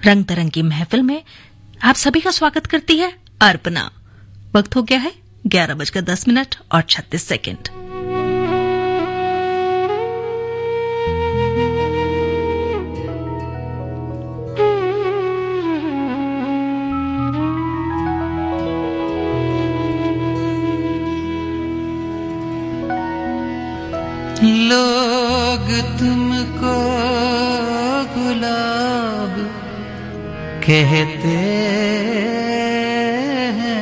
रंग तरंगी महफिल में आप सभी का स्वागत करती है अर्पणा। वक्त हो गया है 11:10 और 36 सेकंड। लोग तुमको गुलाब कहते हैं,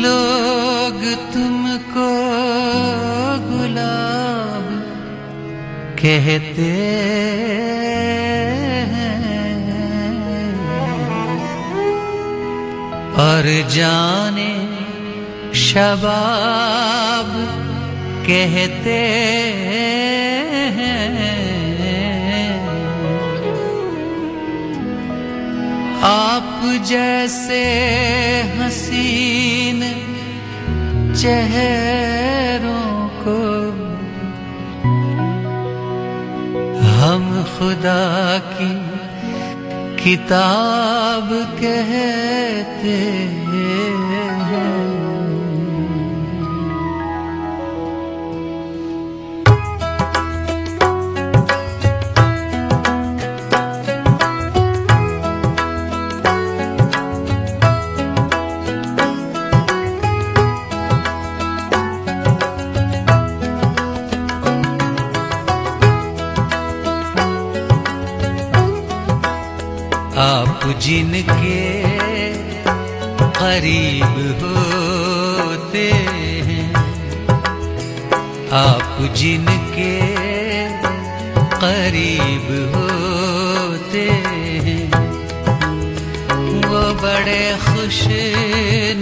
लोग तुमको गुलाब कहते और जाने शबाब कहते हैं। आप जैसे हसीन चेहरों को हम खुदा की किताब कहते हैं। आप जिनके करीब होते हैं, आप जिनके करीब होते हैं, वो बड़े खुश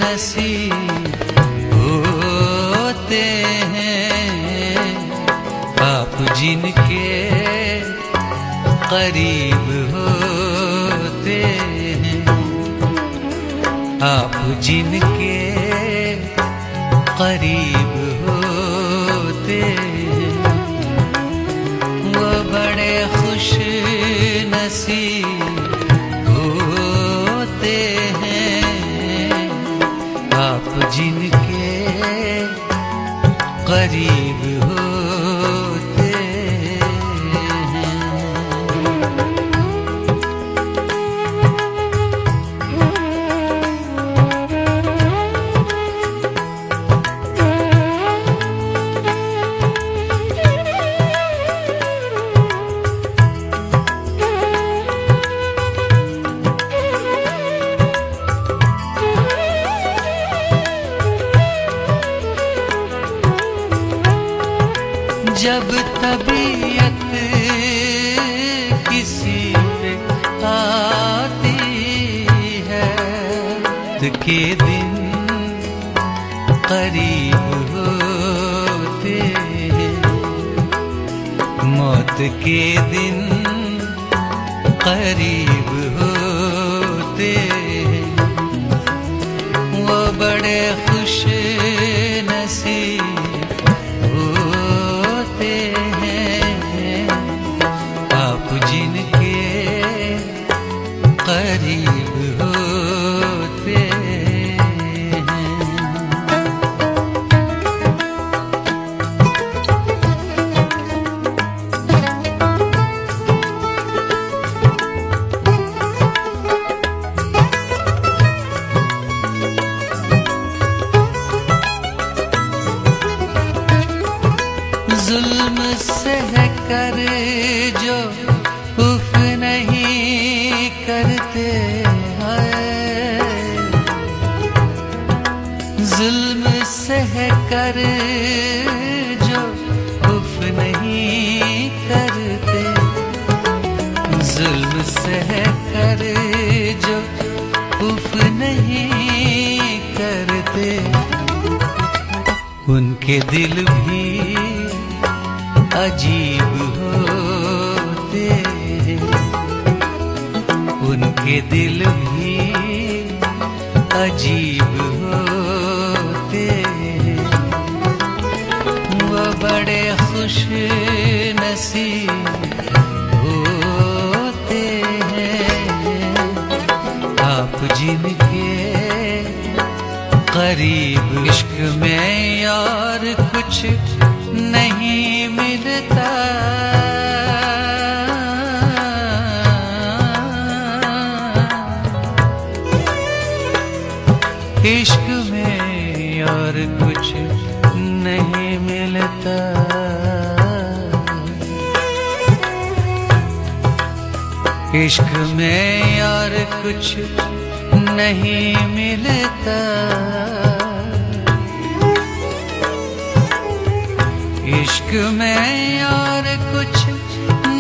नसीब होते हैं। आप जिनके करीब होते हैं, आप जिनके करीब होते हैं, वो बड़े खुश नसीब होते हैं। आप जिनके करीब होते जब तबीयत किसी पे आती है, मौत के दिन करीब होते हैं, मौत के दिन करीब होते हैं, वो बड़े खुश नसीब जिनके करीब होते जुल्म सह कर जो उफ नहीं करते हैं, जुल्म सह कर जो उफ नहीं करते, जुल्म सह कर जो उफ नहीं करते, उनके दिल भी अजीब होते हैं, उनके दिल भी अजीब होते हैं, वो बड़े खुश नसीब होते हैं आप जिनके करीब। इश्क में यार कुछ नहीं मिलता, इश्क में और कुछ नहीं मिलता। इश्क में और कुछ नहीं मिलता। इश्क में और कुछ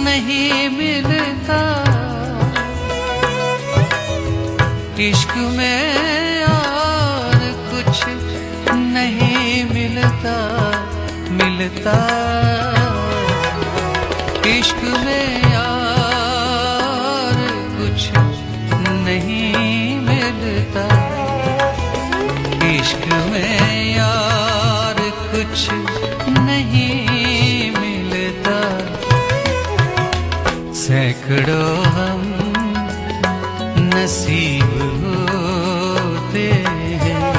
नहीं मिलता। इश्क में और कुछ नहीं मिलता, मिलता। इश्क में और कुछ नहीं मिलता। इश्क में और कुछ नहीं मिलता। सैकड़ों हम नसीब होते हैं,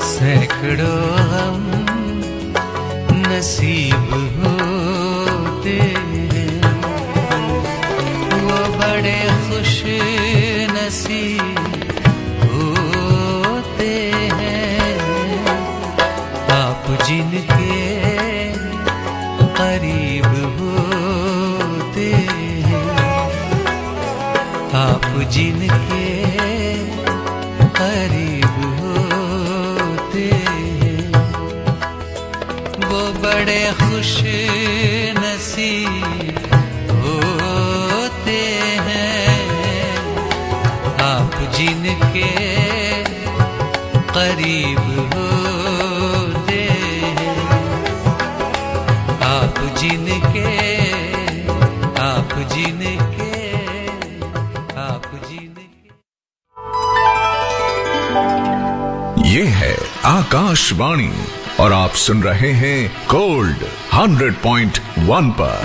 सैकड़ों हम नसीब होते हैं। वो बड़े खुश नसीब होते हैं आप जिनके करीब होते हैं, आप जिनके करीब होते हैं। वो बड़े खुश नसीब होते हैं आप जिनके करीब होते हैं, आप जिनके, आप जिनके, आप जिनके। ये है आकाशवाणी और आप सुन रहे हैं गोल्ड 100.1 पर।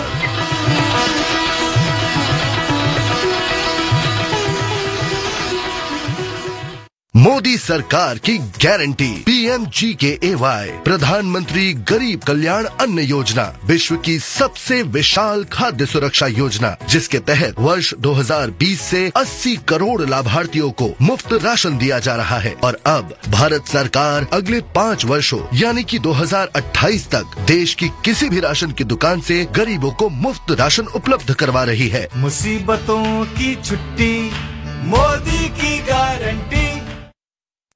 मोदी सरकार की गारंटी PMGKAY प्रधानमंत्री गरीब कल्याण अन्न योजना विश्व की सबसे विशाल खाद्य सुरक्षा योजना, जिसके तहत वर्ष 2020 से 80 करोड़ लाभार्थियों को मुफ्त राशन दिया जा रहा है। और अब भारत सरकार अगले 5 वर्षों यानी कि 2028 तक देश की किसी भी राशन की दुकान से गरीबों को मुफ्त राशन उपलब्ध करवा रही है। मुसीबतों की छुट्टी, मोदी की गारंटी।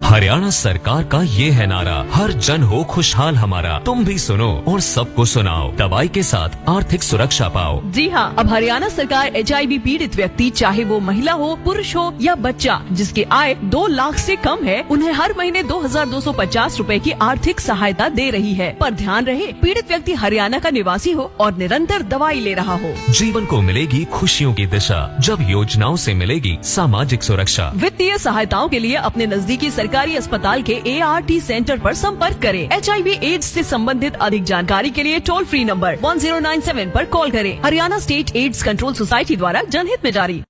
हरियाणा सरकार का ये है नारा, हर जन हो खुशहाल हमारा। तुम भी सुनो और सबको सुनाओ, दवाई के साथ आर्थिक सुरक्षा पाओ। जी हाँ, अब हरियाणा सरकार HIV पीड़ित व्यक्ति, चाहे वो महिला हो, पुरुष हो या बच्चा, जिसकी आय 2 लाख से कम है, उन्हें हर महीने 2250 रूपए की आर्थिक सहायता दे रही है। पर ध्यान रहे, पीड़ित व्यक्ति हरियाणा का निवासी हो और निरंतर दवाई ले रहा हो। जीवन को मिलेगी खुशियों की दिशा, जब योजनाओं से मिलेगी सामाजिक सुरक्षा। वित्तीय सहायताओं के लिए अपने नजदीकी सरकारी अस्पताल के ART सेंटर पर संपर्क करें। HIV एड्स से संबंधित अधिक जानकारी के लिए टोल फ्री नंबर 1097 पर कॉल करें। Haryana state AIDS control society द्वारा जनहित में जारी।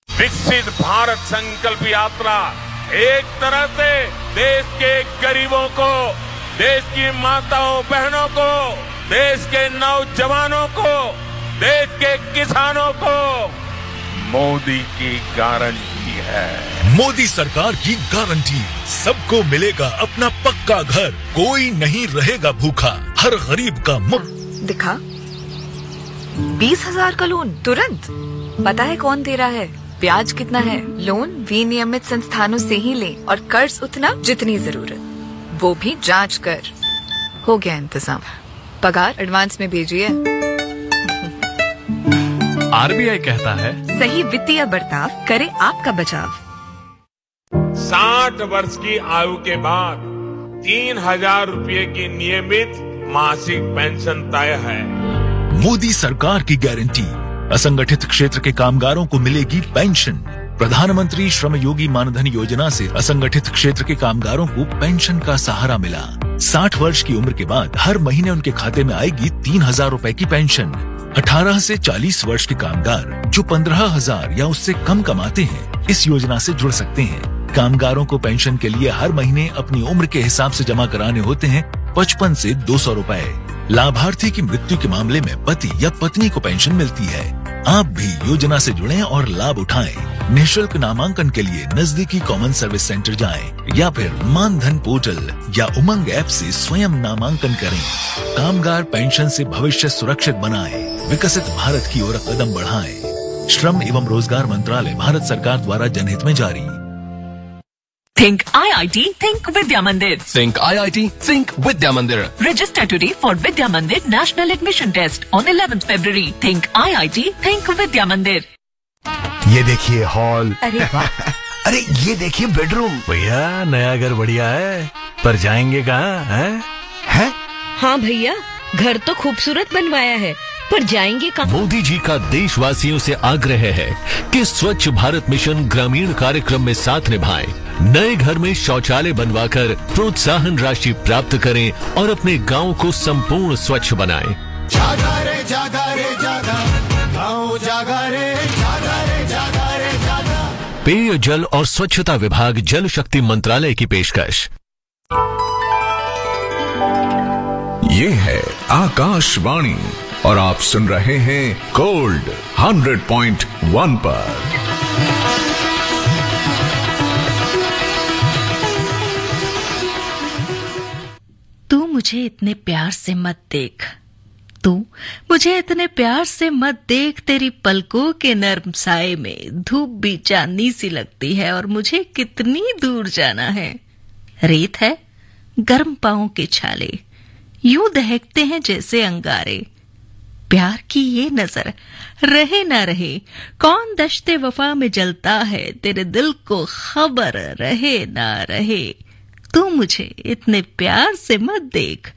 विकसित भारत संकल्प यात्रा एक तरह से देश के गरीबों को, देश की माताओं बहनों को, देश के नौजवानों को, देश के किसानों को मोदी की गारंटी है। मोदी सरकार की गारंटी, सबको मिलेगा अपना पक्का घर, कोई नहीं रहेगा भूखा, हर गरीब का मुफ्त। दिखा 20,000 का लोन तुरंत। पता है कौन दे रहा है, ब्याज कितना है। लोन विनियमित संस्थानों से ही ले और कर्ज उतना जितनी जरूरत, वो भी जांच कर। हो गया इंतजाम, पगार एडवांस में भेजिए। RBI कहता है, सही वित्तीय बर्ताव करे आपका बचाव। 60 वर्ष की आयु के बाद 3,000 रुपए की नियमित मासिक पेंशन तय है। मोदी सरकार की गारंटी, असंगठित क्षेत्र के कामगारों को मिलेगी पेंशन, प्रधानमंत्री श्रम योगी मानधन योजना से असंगठित क्षेत्र के कामगारों को पेंशन का सहारा मिला। 60 वर्ष की उम्र के बाद हर महीने उनके खाते में आएगी 3,000 रूपए की पेंशन। 18 से 40 वर्ष के कामगार जो 15,000 या उससे कम कमाते हैं इस योजना से जुड़ सकते हैं। कामगारों को पेंशन के लिए हर महीने अपनी उम्र के हिसाब से जमा कराने होते हैं 55 से 200 रूपए। लाभार्थी की मृत्यु के मामले में पति या पत्नी को पेंशन मिलती है। आप भी योजना से जुड़ें और लाभ उठाएं। निःशुल्क नामांकन के लिए नजदीकी कॉमन सर्विस सेंटर जाएं या फिर मानधन पोर्टल या उमंग ऐप से स्वयं नामांकन करें। कामगार पेंशन से भविष्य सुरक्षित बनाएं, विकसित भारत की ओर कदम बढ़ाएं। श्रम एवं रोजगार मंत्रालय, भारत सरकार द्वारा जनहित में जारी। Think IIT, think Vidya Mandir. Think IIT, think Vidya Mandir. Register today for Vidya Mandir National Admission Test on 11th February. Think IIT, think Vidya Mandir. ये देखिए हॉल। अरे वाह। अरे ये देखिए बेडरूम। भैया नया घर बढ़िया है, पर जाएंगे कहाँ हैं? हाँ भैया, घर तो खूबसूरत बनवाया है, पर जाएंगे कहाँ? मोदी जी का देशवासियों से आग्रह है कि स्वच्छ भारत मिशन ग्रामीण कार्यक्रम में साथ निभाएं। नए घर में शौचालय बनवाकर प्रोत्साहन राशि प्राप्त करें और अपने गांव को संपूर्ण स्वच्छ बनाएं। जागा रे जागा रे जागा, गाँव जागा रे जागा रे जागा रे जागा। पेय जल और स्वच्छता विभाग, जल शक्ति मंत्रालय की पेशकश। ये है आकाशवाणी और आप सुन रहे हैं गोल्ड 100.1 पर। तू मुझे इतने प्यार से मत देख, तू मुझे इतने प्यार से मत देख, तेरी पलकों के नर्म साए में धूप भी चांदनी सी लगती है और मुझे कितनी दूर जाना है। रेत है, गर्म पांवों के छाले यूं दहकते हैं जैसे अंगारे। प्यार की ये नजर रहे ना रहे, कौन दश्ते वफा में जलता है, तेरे दिल को खबर रहे ना रहे। तू मुझे इतने प्यार से मत देख।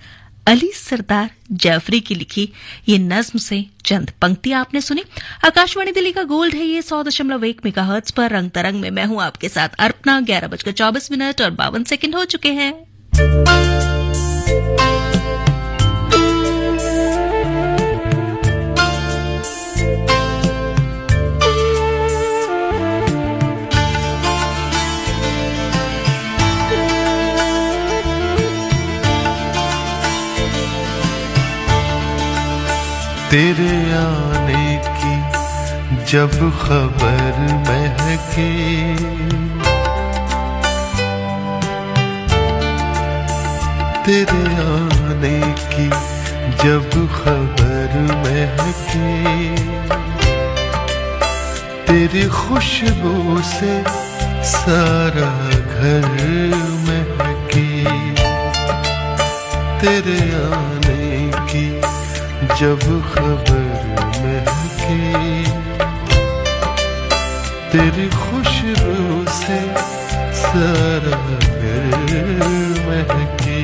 अली सरदार जाफरी की लिखी ये नज्म से चंद पंक्ति आपने सुनी। आकाशवाणी दिल्ली का गोल्ड है ये 100.1 मेगाहर्ट्ज पर। रंग तरंग में मैं हूं आपके साथ अर्पणा। 11:24 और 52 सेकंड हो चुके हैं। तेरे आने की जब खबर महके, तेरे आने की जब खबर महके, तेरी खुशबू से सारा घर महके। तेरे आने की जब खबर महके, तेरी खुशबू से सारा घर महके।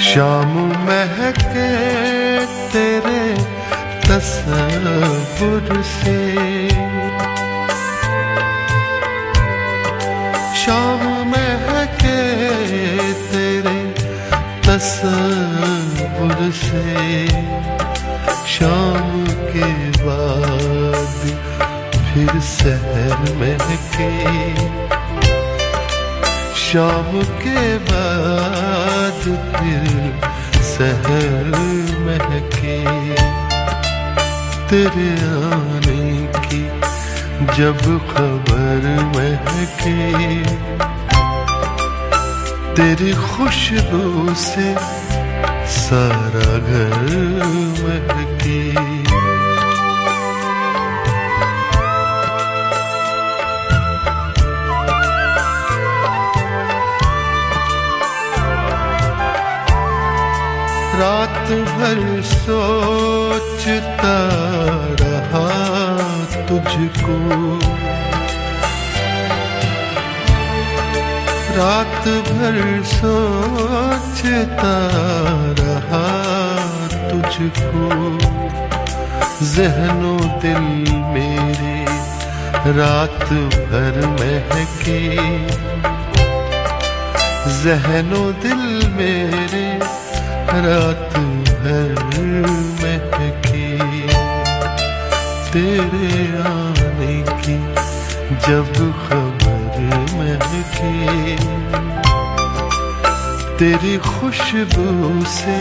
शाम महके तेरे तस्वुर से, शाम महके तेरे तस्वुर से। शाम के बाद फिर सहर महके, शाम के बाद फिर सहर महके। तेरे आने की जब खबर महके, तेरी खुशबू से सारा घर महके। रात भर सोचता रहा तुझको, रात भर सोचता रहा तुझको। ज़हनो दिल मेरे रात भर महके, ज़हनो दिल मेरे रात भर महके। तेरे आने की जब खबर महके, तेरी खुशबू से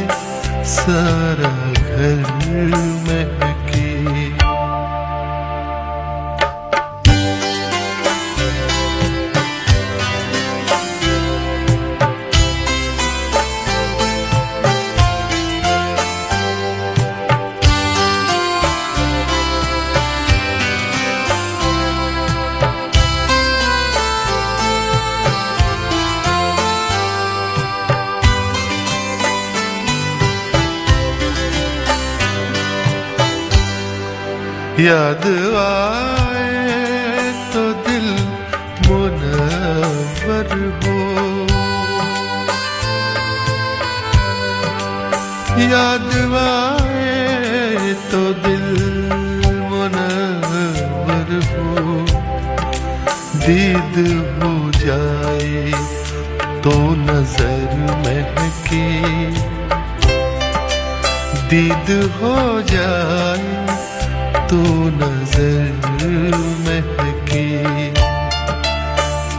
सारा घर महके। याद आए तो दिल मुनव्वर हो, याद आए तो दिल मुनव्वर हो। दीद हो जाए तो नजर महके, दीद हो जाए तो नजर महके।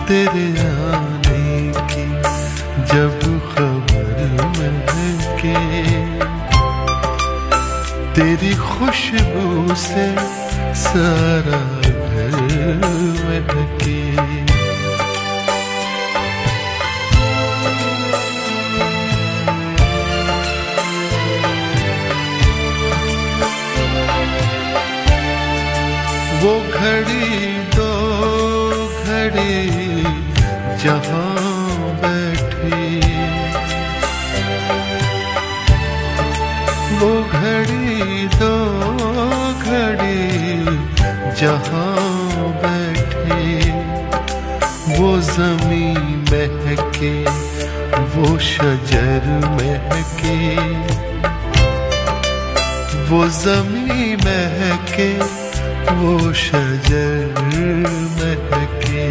तेरे आने की जब खबर महके, तेरी खुशबू से सारा घर महके। वो घड़ी दो घड़ी जहाँ बैठी, वो घड़ी दो घड़ी जहाँ बैठी। वो ज़मीं महके, वो शजर महके, वो ज़मीं महके, वो शजर महके।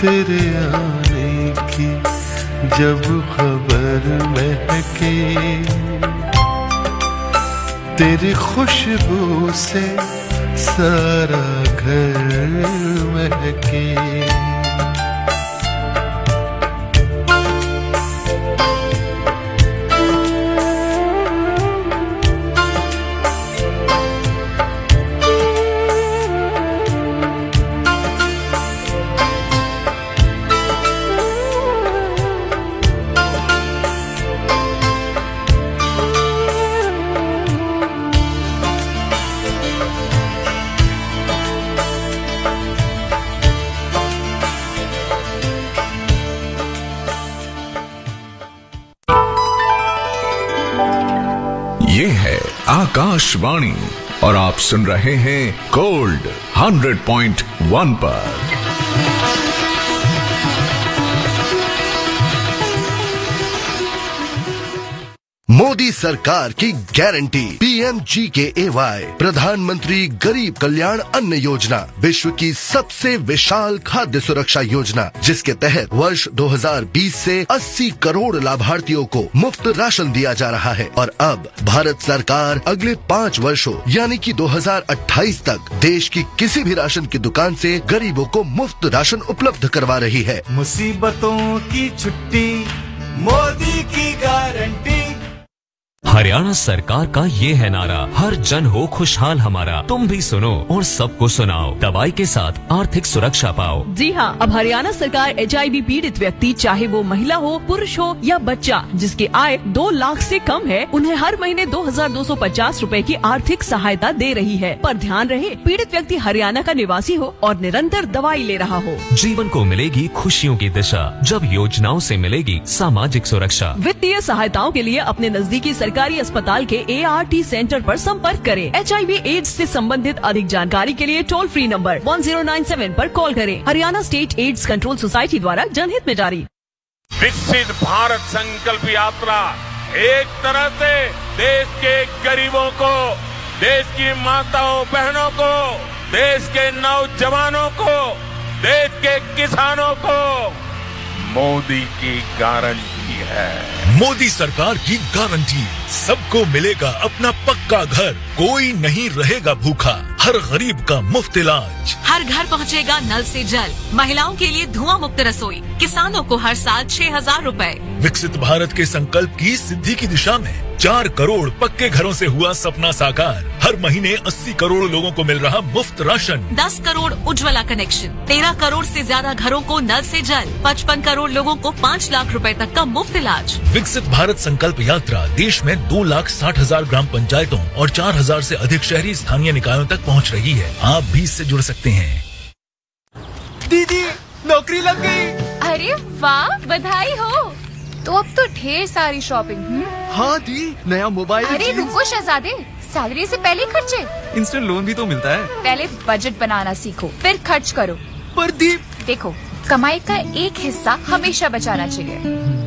तेरे आने की जब खबर महके, तेरी खुशबू से सारा घर महके। ये है आकाशवाणी और आप सुन रहे हैं गोल्ड 100.1 पर। मोदी सरकार की गारंटी PMGKAY प्रधानमंत्री गरीब कल्याण अन्न योजना विश्व की सबसे विशाल खाद्य सुरक्षा योजना, जिसके तहत वर्ष 2020 से 80 करोड़ लाभार्थियों को मुफ्त राशन दिया जा रहा है। और अब भारत सरकार अगले 5 वर्षों यानी कि 2028 तक देश की किसी भी राशन की दुकान से गरीबों को मुफ्त राशन उपलब्ध करवा रही है। मुसीबतों की छुट्टी, मोदी की गारंटी। हरियाणा सरकार का ये है नारा, हर जन हो खुशहाल हमारा। तुम भी सुनो और सबको सुनाओ, दवाई के साथ आर्थिक सुरक्षा पाओ। जी हाँ, अब हरियाणा सरकार HIV पीड़ित व्यक्ति, चाहे वो महिला हो, पुरुष हो या बच्चा, जिसकी आय 2 लाख से कम है, उन्हें हर महीने 2250 रूपए की आर्थिक सहायता दे रही है। पर ध्यान रहे, पीड़ित व्यक्ति हरियाणा का निवासी हो और निरंतर दवाई ले रहा हो। जीवन को मिलेगी खुशियों की दिशा, जब योजनाओं से मिलेगी सामाजिक सुरक्षा। वित्तीय सहायताओं के लिए अपने नजदीकी सरकारी अस्पताल के ART सेंटर पर संपर्क करें। HIV एड्स से संबंधित अधिक जानकारी के लिए टोल फ्री नंबर 1097 पर कॉल करें। Haryana state AIDS control society द्वारा जनहित में जारी। विकसित भारत संकल्प यात्रा एक तरह से देश के गरीबों को, देश की माताओं बहनों को, देश के नौजवानों को, देश के किसानों को मोदी की गारंटी है। मोदी सरकार की गारंटी, सबको मिलेगा अपना पक्का घर, कोई नहीं रहेगा भूखा, हर गरीब का मुफ्त इलाज, हर घर पहुंचेगा नल से जल, महिलाओं के लिए धुआं मुक्त रसोई, किसानों को हर साल 6000 रूपए। विकसित भारत के संकल्प की सिद्धि की दिशा में 4 करोड़ पक्के घरों से हुआ सपना साकार। हर महीने 80 करोड़ लोगों को मिल रहा मुफ्त राशन, 10 करोड़ उज्ज्वला कनेक्शन, 13 करोड़ से ज्यादा घरों को नल से जल, 55 करोड़ लोगों को 5 लाख रुपए तक का मुफ्त इलाज। विकसित भारत संकल्प यात्रा देश में 2,60,000 ग्राम पंचायतों और 4000 से अधिक शहरी स्थानीय निकायों तक पहुंच रही है। आप भी इससे जुड़ सकते हैं। दीदी, नौकरी लग गई। अरे वाह, बधाई हो। तो अब तो ढेर सारी शॉपिंग। हाँ दी, नया मोबाइल। अरे रुको शहजादे, सैलरी से पहले खर्चे। इंस्टेंट लोन भी तो मिलता है। पहले बजट बनाना सीखो, फिर खर्च करो। पर दी, देखो, कमाई का एक हिस्सा हमेशा बचाना चाहिए,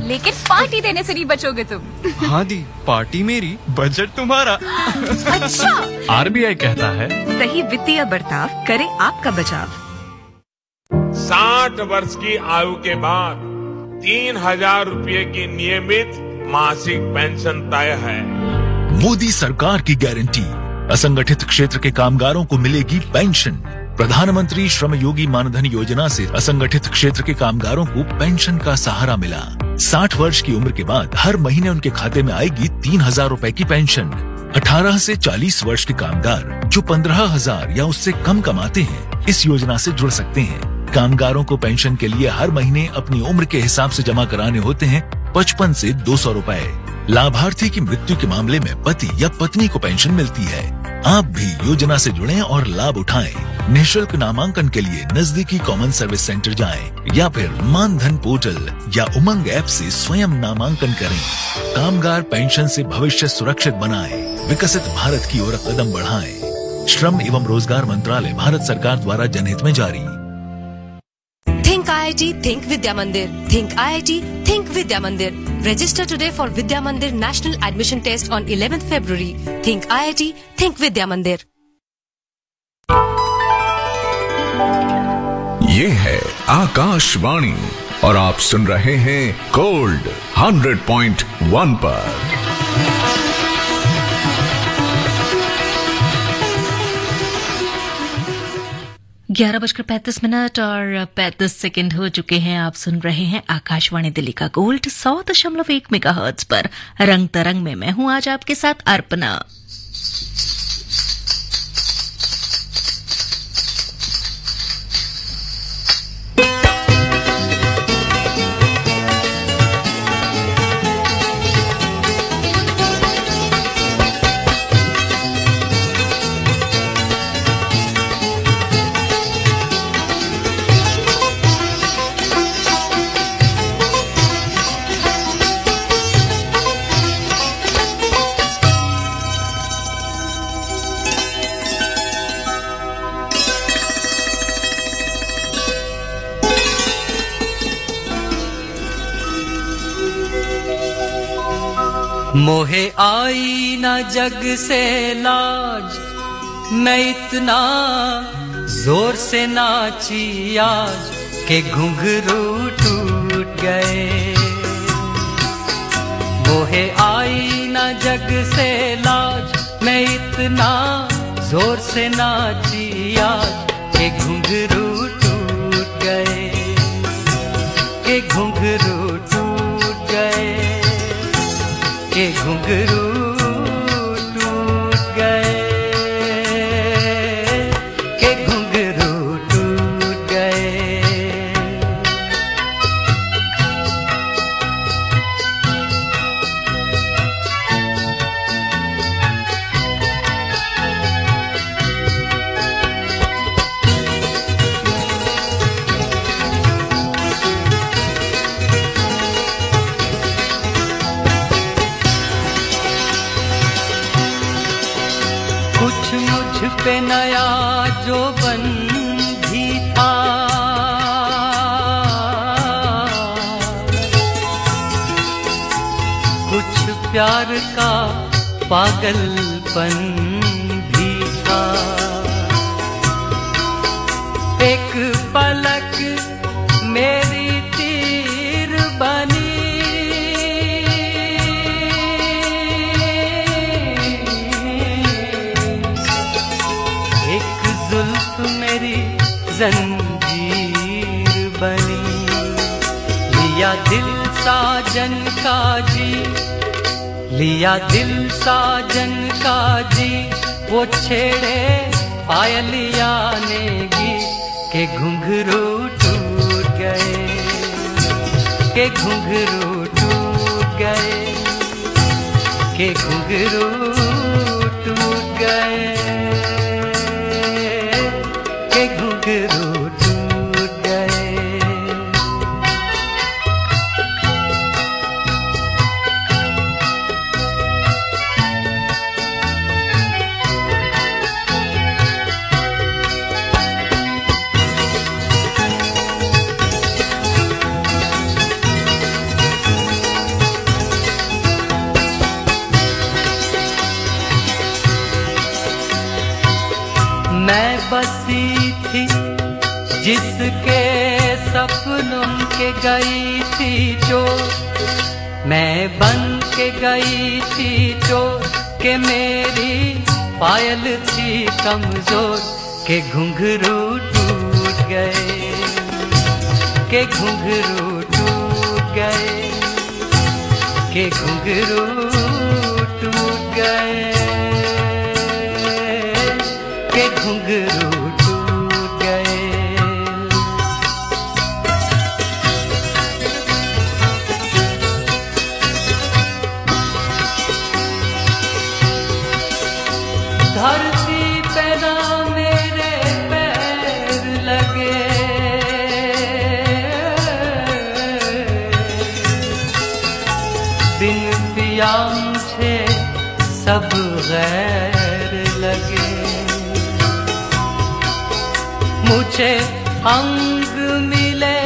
लेकिन पार्टी देने से नहीं बचोगे तुम। हाँ दी, पार्टी मेरी, बजट तुम्हारा। अच्छा, RBI कहता है, सही वित्तीय बर्ताव करे आपका बचाव। 60 वर्ष की आयु के बाद 3000 रुपये की नियमित मासिक पेंशन तय है। मोदी सरकार की गारंटी, असंगठित क्षेत्र के कामगारों को मिलेगी पेंशन। प्रधानमंत्री श्रम योगी मानधन योजना से असंगठित क्षेत्र के कामगारों को पेंशन का सहारा मिला। 60 वर्ष की उम्र के बाद हर महीने उनके खाते में आएगी 3000 रूपए की पेंशन। 18 से 40 वर्ष के कामगार जो 15,000 या उससे कम कमाते हैं, इस योजना से जुड़ सकते हैं। कामगारों को पेंशन के लिए हर महीने अपनी उम्र के हिसाब से जमा कराने होते हैं 55 से 200 रूपए। लाभार्थी की मृत्यु के मामले में पति या पत्नी को पेंशन मिलती है। आप भी योजना से जुड़ें और लाभ उठाएं। निःशुल्क नामांकन के लिए नजदीकी कॉमन सर्विस सेंटर जाएं या फिर मानधन पोर्टल या उमंग ऐप से स्वयं नामांकन करें। कामगार पेंशन से भविष्य सुरक्षित बनाएं, विकसित भारत की ओर कदम बढ़ाएं। श्रम एवं रोजगार मंत्रालय, भारत सरकार द्वारा जनहित में जारी। Think IIT, think Vidya Mandir. Think IIT, think Vidya Mandir. Register today for Vidya Mandir National Admission Test on 11th February. Think IIT, think Vidya Mandir. ये है आकाशवाणी और आप सुन रहे हैं गोल्ड 100.1 पर। 11:35 और 35 हो चुके हैं। आप सुन रहे हैं आकाशवाणी दिल्ली का गोल्ड 100.1 मेगाहर्ट्ज पर। रंग तरंग में मैं हूं आज आपके साथ अर्पणा। मोहे आई ना जग से लाज, मैं इतना जोर से नाची आज के घुंघरू टूट गए। मोहे आई ना जग से लाज, मैं इतना जोर से नाची आज के घुंघरू टूट गए, के घुंघरू टूट गए, के घुंघरू पे नया जो बन भी था, कुछ प्यार का पागलपन भी था। एक पलक मेरी तीर बनी, एक जुल्फ मेरी जंजीर बनी। लिया दिल साजन का जी, लिया दिल साजन का जी, वो छेड़े पायलिया नेगी के घुंघरू टूट गए, के घुंघरू टूट गए, के घुंघरू टूट गए, के घुंघरू टूट गए। मैं बसी थी जिसके सपनों के गई थी चोर, मैं बन के गई थी चोर के मेरी पायल थी कमजोर, के घुंघरू टूट गए, के घुंघरू टूट गए, के घुंघरू टूट गए, के घुंघरू टूट गए। धरती पे ना मेरे पैर लगे, बिन पिया मुझे सब गैर लगे। मुझे अंग मिले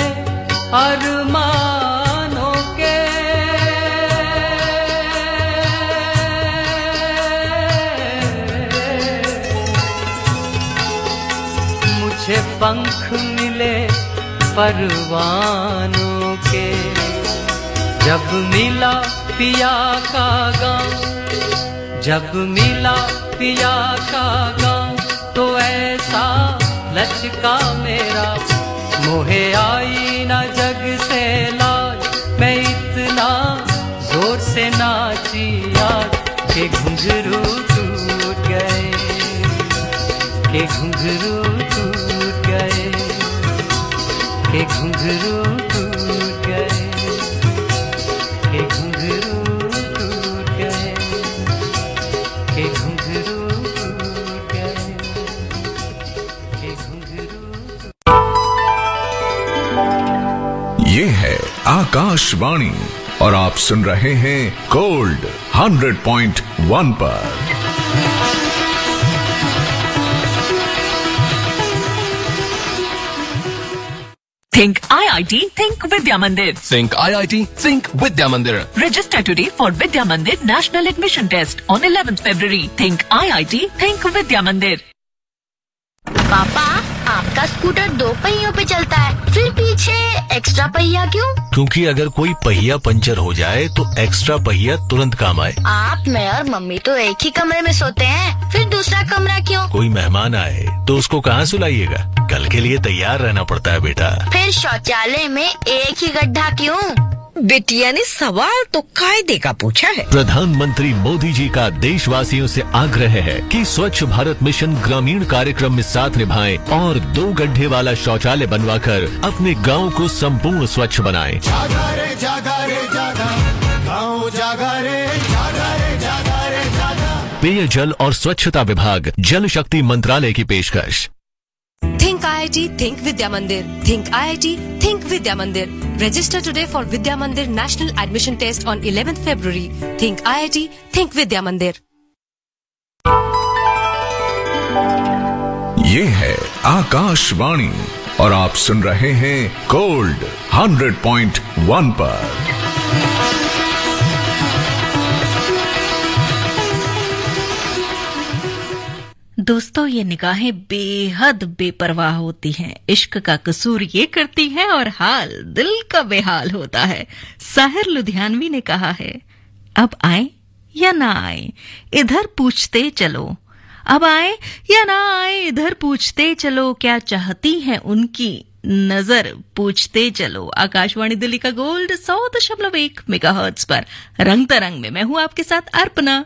अरमानों के, मुझे पंख मिले परवानों के। जब मिला पिया का गाँव, जब मिला पिया का गाँव, तो ऐसा लचका मेरा मोहे आई ना जग से लाज, मैं इतना जोर से नाची आज के घुंघरू टूट गए, के घुंघरू टूट गए, के घुंघरू टूट गए, के घुंघरू टूट गए, के घुंघरू टूट गए, के घुंघरू। ये है आकाशवाणी और आप सुन रहे हैं गोल्ड 100.1 पर। Think IIT, Think Vidya Mandir. Think IIT, Think Vidya Mandir. Register today for Vidya Mandir National Admission Test on 11th February. Think IIT, Think Vidya Mandir. पापा, आपका स्कूटर 2 पहियों पे चलता है, फिर पीछे एक्स्ट्रा पहिया क्यों? क्योंकि अगर कोई पहिया पंचर हो जाए तो एक्स्ट्रा पहिया तुरंत काम आए। आप, मैं और मम्मी तो एक ही कमरे में सोते हैं, फिर दूसरा कमरा क्यों? कोई मेहमान आए तो उसको कहाँ सुलाइएगा? कल के लिए तैयार रहना पड़ता है बेटा। फिर शौचालय में एक ही गड्ढा क्यों? बिटिया ने सवाल तो कायदे का पूछा है। प्रधानमंत्री मोदी जी का देशवासियों से आग्रह है कि स्वच्छ भारत मिशन ग्रामीण कार्यक्रम में साथ निभाएं और 2 गड्ढे वाला शौचालय बनवाकर अपने गांव को संपूर्ण स्वच्छ बनाएं। जागा रे जागा रे जागा, गाँव जागा रे जागा रे जागा रे जागा। पेयजल और स्वच्छता विभाग, जल शक्ति मंत्रालय की पेशकश। Think IIT, Think Vidya Mandir. Think IIT, Think Vidya Mandir. Register today for Vidya Mandir National Admission Test on 11th February. Think IIT, Think Vidya Mandir. ये है आकाशवाणी और आप सुन रहे हैं गोल्ड 100.1 पर। दोस्तों, ये निगाहें बेहद बेपरवाह होती हैं, इश्क का कसूर ये करती हैं और हाल दिल का बेहाल होता है। साहिर लुधियानवी ने कहा है, अब आए या ना आए इधर पूछते चलो, अब आए या ना आए इधर पूछते चलो, क्या चाहती हैं उनकी नजर पूछते चलो। आकाशवाणी दिल्ली का गोल्ड 100.1 मेगाहर्ट्ज पर रंग तरंग में मैं हूं आपके साथ Arpana.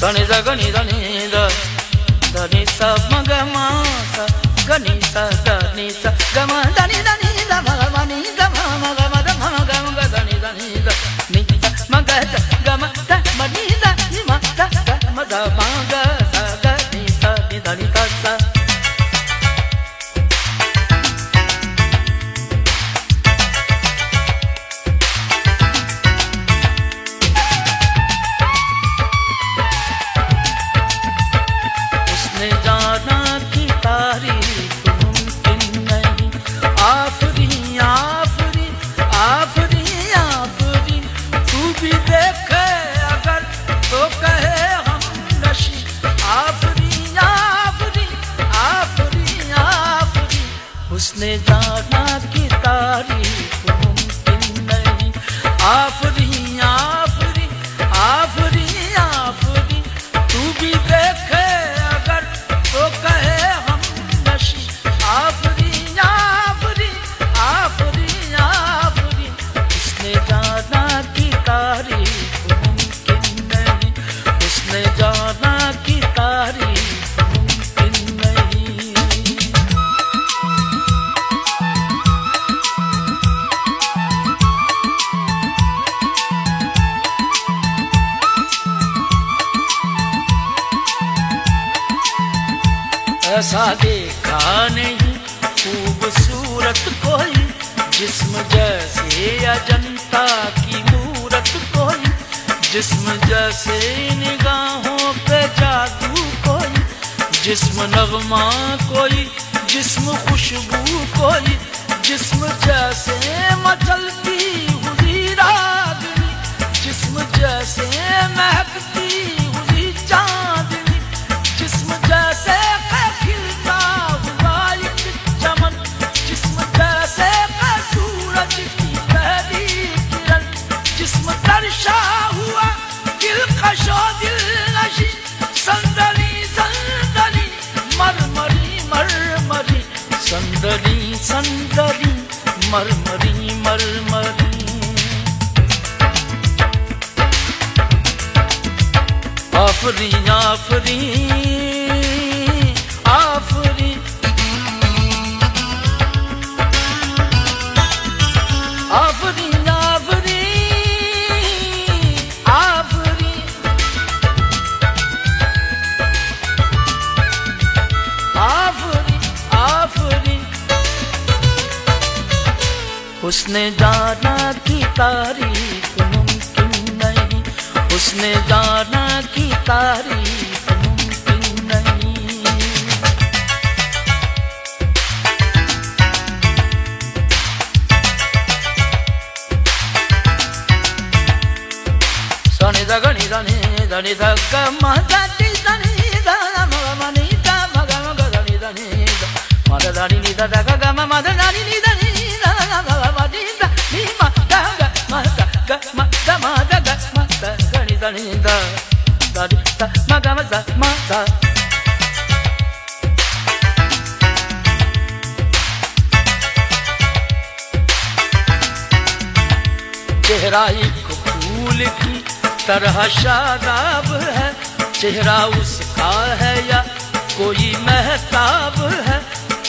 Sani sa gani da ni sa ma ga ma sa gani sa da ni sa ga ma da ni da ma ga ni da ma ga ma da ma ga ma da ni ni sa ma ga da ma ni da ni ma da ma da ma ga sa ga ni sa ni da ni sa उसने जाना की तारीफ मुमकिन नहीं। आफरी आफरी आफरी आफरी तू भी देखे अगर तो कहे हम नशी। आफरी आफरी आफरी आफरी उसने जाना की तारीफ मुमकिन नहीं। उसने जाना की तारीफ ऐसा देखा नहीं खूबसूरत कोई जिस्म जैसे अजंता की मूरत कोई। जिस्म जैसे निगाहों पे जादू कोई। जिस्म नगमा कोई जिस्म खुशबू कोई। जिस्म जैसे मचलती हुई रागनी। जिस्म जैसे महकती हुई चांदनी। जिस्म जैसे जिस्म तरशा हुआ दिल कशो दिल नशी। संदली संदली मरमरी मरमरी संदली संदली मरमरी मरमरी। आफरी आफरी आफरी आफरी उसने जाना की तारीफ मुमकिन नहीं। उसने जाना की तारीफ मुमकिन नहीं। सनी दा गनी दनी दा ग मा दा दी दनी दा म म नी दा म ग म ग दनी दनी दा म दा दनी नी दा ग ग म म दा दनी नी दनी चेहरा एक फूल की तरह शादाब है। चेहरा उसका है या कोई महताब है।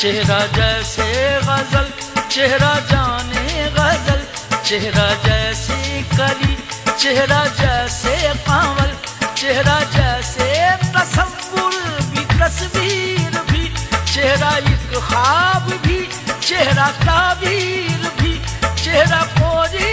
चेहरा जैसे गजल चेहरा जाने गजल, चेहरा जैसे कली चेहरा जैसे कांवल, चेहरा जैसे तसव्वुर भी तस्वीर भी, चेहरा एक ख्वाब भी चेहरा ताबीर भी, चेहरा कोई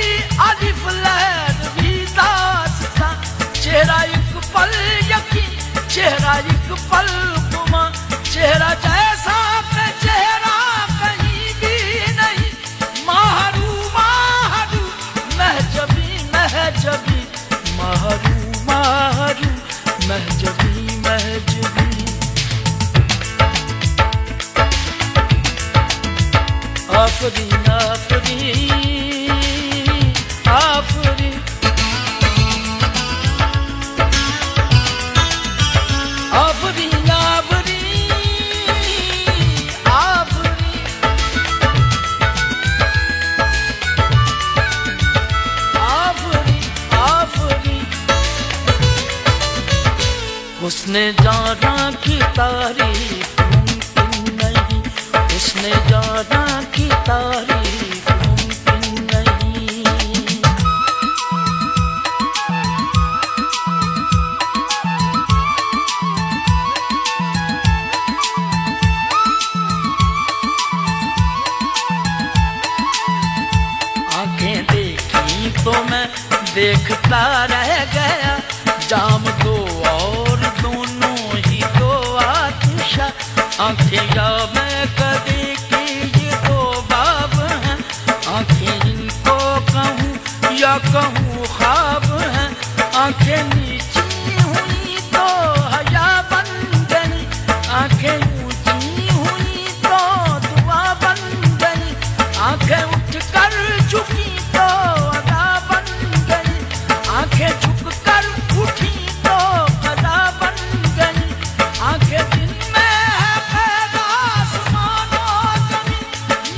अलिफ लैन भी दास्तां, चेहरा एक पल यकीन चेहरा एक पल गुमा, चेहरा जैसा के चेहरा कहीं भी नहीं, माहरू माहरू महजबी महजबी, माहरू माहरू महजबी महजबी। आफरीन आफरीन आफरीन आफरीन उसने जाना की तारीफ मुमकिन नहीं, उसने जाना की तारीफ मुमकिन नहीं। आंखें देखी तो मैं देखता रह गया, जाम दो और दोनों ही दो आतिशा, आंखें या मैं कदे की ये दो बाब हैं, आंखें इनको कहूँ या कहूँ ख्वाब हैं, आंखें नीची हुई तो हया बन गई, आंखें ऊंची हुई तो दुआ बन गई, आंखें उठ कर झुकी तो अदा बन गई, आंखें झुक कर उठी तो कदा बन गई, आंखें दिन में है पैदा आसमानो जमीन,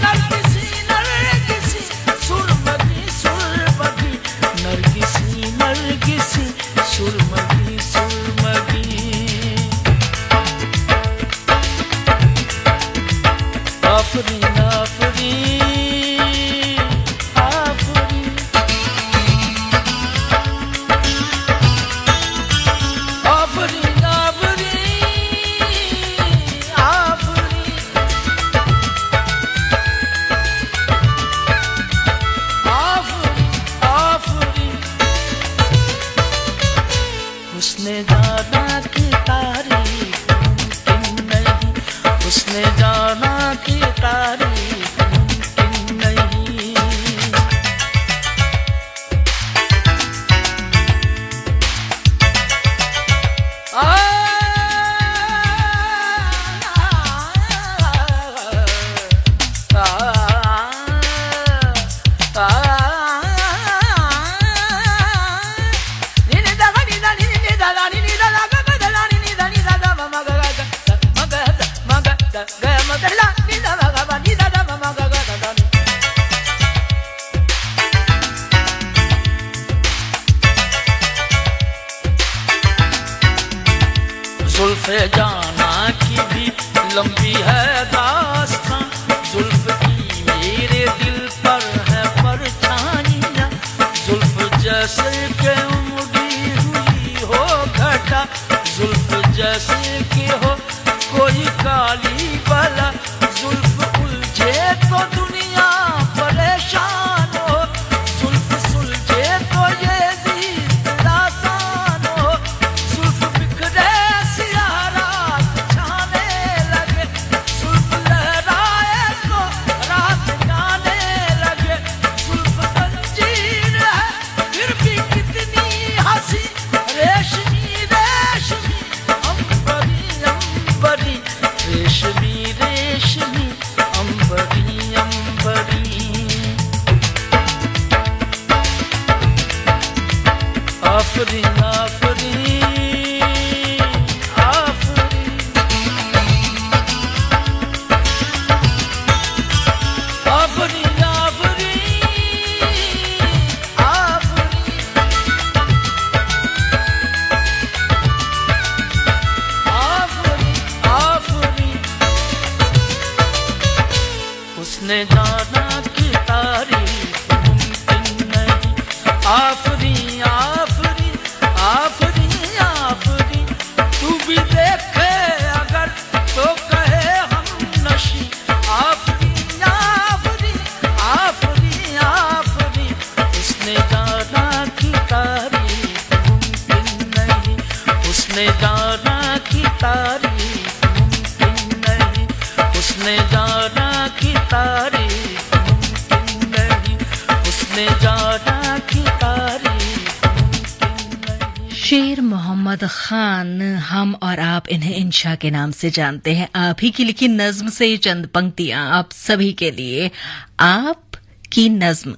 नरगिसी नरगिसी सुरमगी सुरमगी, नरगिसी नरगिसी सुरमगी सुरमगी। आफरीन आफरीन आफरीन आफरीन आफरीन आफरीन आफरीन उसने जाना की तारीफ मुमकिन नहीं, उसने जाना की तारीफ मुमकिन नहीं। जुल्फ़े जाना की भी लंबी है दास्तां, जुल्फ़ की मेरे दिल पर है परछाइयाँ, जुल्फ़ जैसे के उमड़ी हुई हो घटा, जुल्फ़ जैसे के हो कोई काली बला, जुल्फ़ उलझे तो दुनिया परेशान हो, जुल्फ़ सुलझे तो ये जीत आसान हो, जुल्फ़ बिखरे सियारात छाने लगे, जुल्फ़ लहराए तो रात गाने लगे, जुल्फ़ तंजीर है फिर भी कितनी हंसी, रेशमी रेशमी अंबरी अंबरी, रेशमी रेशमी अंबरी अंबरी। उसने जाना कि तारीफ मुमकिन नहीं, उसने जाना कि तारीफ मुमकिन नहीं, उसने जाना कि तारीफ मुमकिन नहीं। शेर मोहम्मद खान, हम और आप इन्हें इंशा के नाम से जानते हैं। आप ही की लिखी नज्म से ये चंद पंक्तियां आप सभी के लिए। आप की नज्म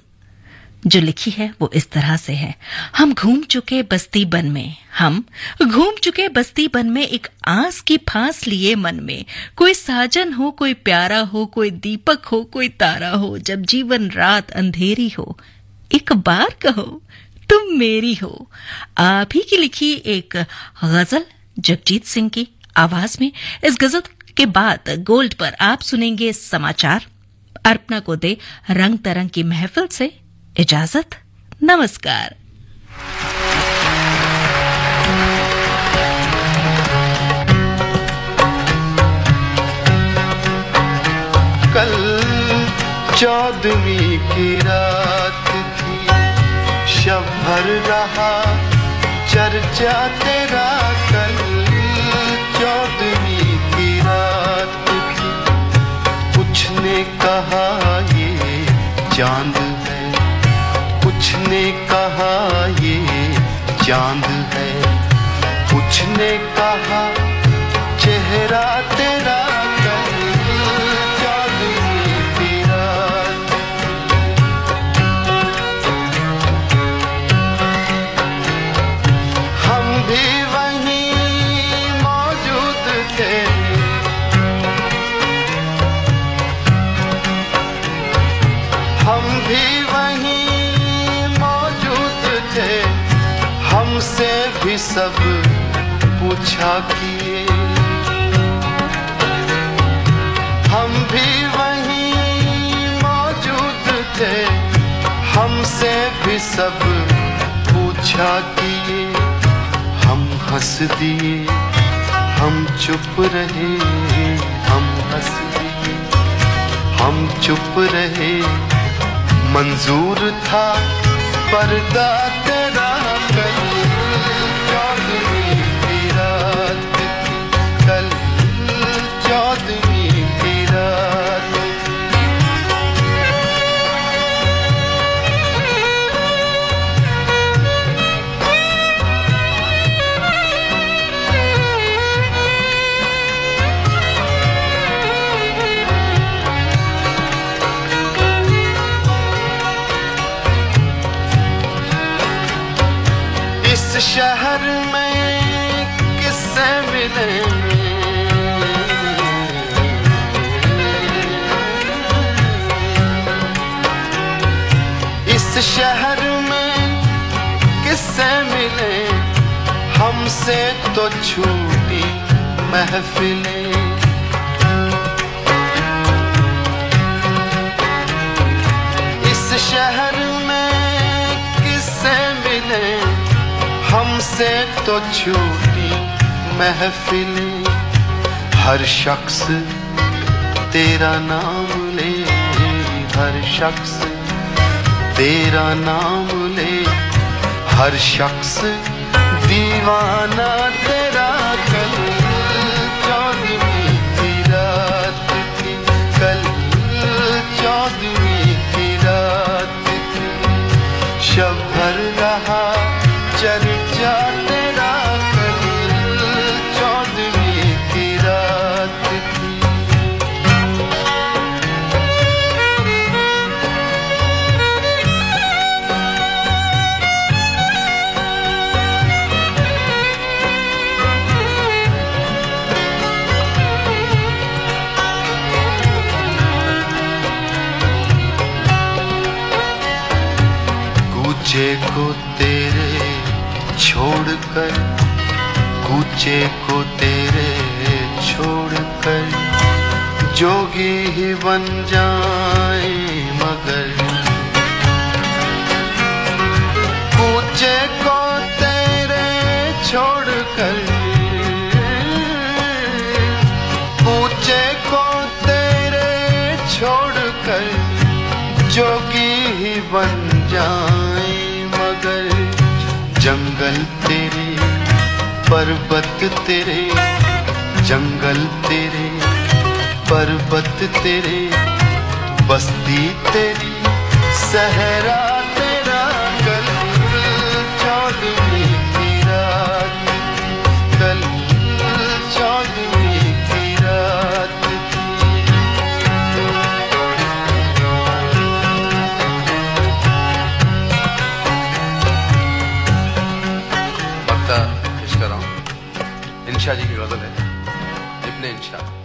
जो लिखी है वो इस तरह से है। हम घूम चुके बस्ती बन में, हम घूम चुके बस्ती बन में, एक आस की फांस लिए मन में। कोई साजन हो, कोई प्यारा हो, कोई दीपक हो, कोई तारा हो। जब जीवन रात अंधेरी हो, एक बार कहो तुम मेरी हो। आप ही की लिखी एक गजल जगजीत सिंह की आवाज में। इस गजल के बाद गोल्ड पर आप सुनेंगे समाचार। अर्पणा को दे रंग तरंग की महफिल से इजाजत। नमस्कार। कल 14वीं की रात थी, शब भर रहा चर्चा तेरा। कल 14वीं की रात थी, कुछ ने कहा ये चांद है, कुछ ने कहा ये चांद है, कुछ ने कहा चेहरा तेरा। हमसे भी सब पूछा किए, हम भी वहीं मौजूद थे। हमसे भी सब पूछा किए, हम हंस दिए, हम चुप रहे। हम हंस दिए, हम चुप रहे। मंजूर था पर्दा तेरा। कल 14वीं की रात थी, कल 14वीं की रात इस शहर में किससे मिले, इस शहर में किससे मिले। हमसे तो छूटी महफिलें, इस शहर में किससे मिले। हमसे तो छूटी महफिलें। हर शख्स तेरा नाम ले, हर शख्स तेरा नाम ले। हर शख्स दीवाना तेरा। कल 14वीं की रात थी, कल 14वीं की रात थी। शब भर रहा चर्चा तेरा। कल 14वीं की रात थी। कूचे को तेरे छोड़कर, कूचे को तेरे छोड़कर जोगी ही बन जाए मगर। कूचे को तेरे छोड़कर, कूचे को तेरे छोड़कर जोगी ही बन जाए मगर। जंगल तेरे पर्वत तेरे, जंगल तेरे, पर्वत तेरे, बस्ती तेरी, सहरा तेरा, कल चौदहवीं की रात, कल चौदहवीं की रात पेश कर रहा हूँ इंशा जी की गजल है, इब्ने इंशा।